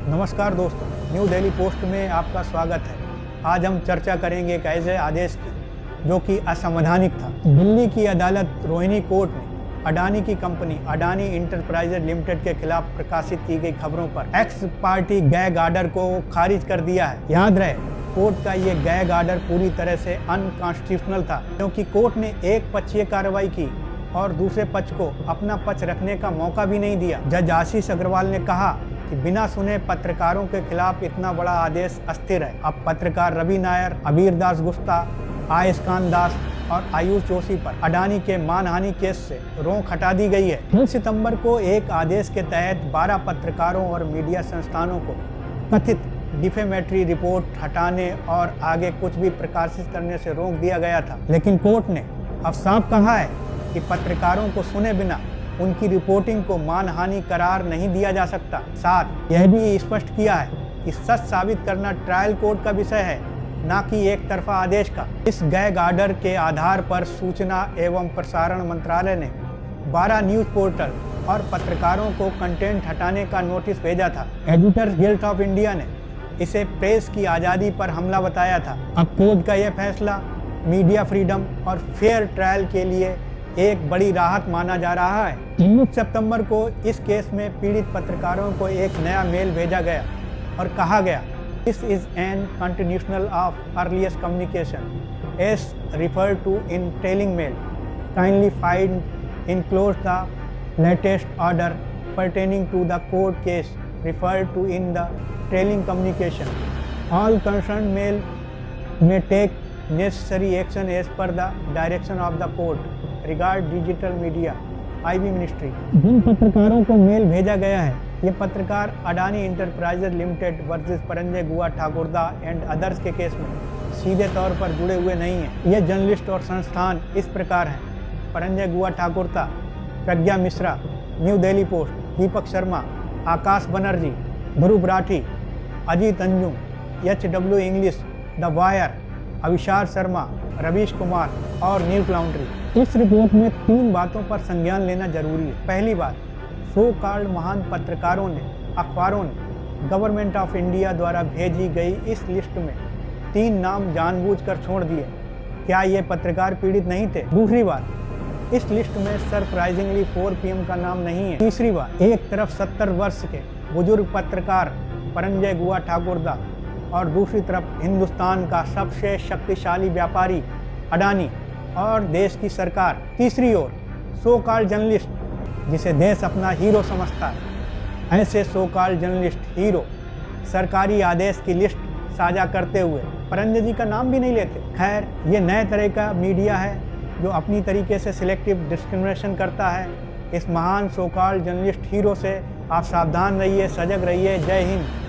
नमस्कार दोस्तों, new Delhi post में आपका स्वागत है। आज हम चर्चा करेंगे एक ऐसे आदेश की जो कि असंवैधानिक था। दिल्ली की अदालत रोहिणी कोर्ट ने अडानी की कंपनी अडानी इंटरप्राइजेज लिमिटेड के खिलाफ प्रकाशित की गई खबरों पर एक्स पार्टी गैग ऑर्डर को खारिज कर दिया है। याद रहे, कोर्ट का ये गैग ऑर्डर पूरी तरह से अनकॉन्स्टिट्यूशनल था, क्योंकि कोर्ट ने एक पक्षीय कार्रवाई की और दूसरे पक्ष को अपना पक्ष रखने का मौका भी नहीं दिया। जज आशीष अग्रवाल ने कहा कि बिना सुने पत्रकारों के खिलाफ इतना बड़ा आदेश अस्थिर है। अब पत्रकार रवि नायर, अबीर दास गुप्ता, आयस्कान दास और आयुष जोशी पर अडानी के मानहानि केस से रोक हटा दी गई है। 3 सितंबर को एक आदेश के तहत 12 पत्रकारों और मीडिया संस्थानों को कथित डिफेमेटरी रिपोर्ट हटाने और आगे कुछ भी प्रकाशित करने से रोक दिया गया था। लेकिन कोर्ट ने अब साफ कहा है कि पत्रकारों को सुने बिना उनकी रिपोर्टिंग को मानहानि करार नहीं दिया जा सकता। साथ यह भी स्पष्ट किया है कि सच साबित करना ट्रायल कोर्ट का विषय है, न कि एक तरफा आदेश का। इस गैग ऑर्डर के आधार पर सूचना एवं प्रसारण मंत्रालय ने 12 न्यूज पोर्टल और पत्रकारों को कंटेंट हटाने का नोटिस भेजा था। एडिटर्स गिल्ड ऑफ इंडिया ने इसे प्रेस की आज़ादी पर हमला बताया था। अब कोर्ट का यह फैसला मीडिया फ्रीडम और फेयर ट्रायल के लिए एक बड़ी राहत माना जा रहा है। 19 सितंबर को इस केस में पीड़ित पत्रकारों को एक नया मेल भेजा गया और कहा गया, this is an continuation of earliest communication as referred to in telling mail, kindly find enclose the latest order pertaining to the court case referred to in the trailing communication. All concerned may take necessary action as per the direction of the court. Regard digital media, IB Ministry. जिन पत्रकारों को मेल भेजा गया है, ये पत्रकार Adani enterprises limited versus Paranjoy Guha Thakurta and others के केस में सीधे तौर पर जुड़े हुए नहीं हैं। ये जर्नलिस्ट और संस्थान इस प्रकार हैं: Paranjoy Guha Thakurta, Pragya Mishra, new Delhi post, Deepak Sharma, Akash Banerjee, Dhruv Rathee, Ajit Anjum, HW English, the wire, Abhisar Sharma, Ravish Kumar और न्यूज लॉन्ड्री। इस रिपोर्ट में 3 बातों पर संज्ञान लेना जरूरी है। पहली बात, सो कॉल्ड महान पत्रकारों ने, अखबारों ने गवर्नमेंट ऑफ इंडिया द्वारा भेजी गई इस लिस्ट में 3 नाम जानबूझकर छोड़ दिए। क्या ये पत्रकार पीड़ित नहीं थे? दूसरी बात, इस लिस्ट में सरप्राइजिंगली 4 PM का नाम नहीं है। तीसरी बात, एक तरफ 70 वर्ष के बुजुर्ग पत्रकार परंजय गुहा ठाकुरदा और दूसरी तरफ हिंदुस्तान का सबसे शक्तिशाली व्यापारी अडानी और देश की सरकार। तीसरी ओर सो कॉल्ड जर्नलिस्ट, जिसे देश अपना हीरो समझता है। ऐसे सो कॉल्ड जर्नलिस्ट हीरो सरकारी आदेश की लिस्ट साझा करते हुए परंजय जी का नाम भी नहीं लेते। खैर, ये नए तरह का मीडिया है जो अपनी तरीके से सिलेक्टिव डिस्क्रिमिनेशन करता है। इस महान सो कॉल्ड जर्नलिस्ट हीरो से आप सावधान रहिए, सजग रहिए। जय हिंद।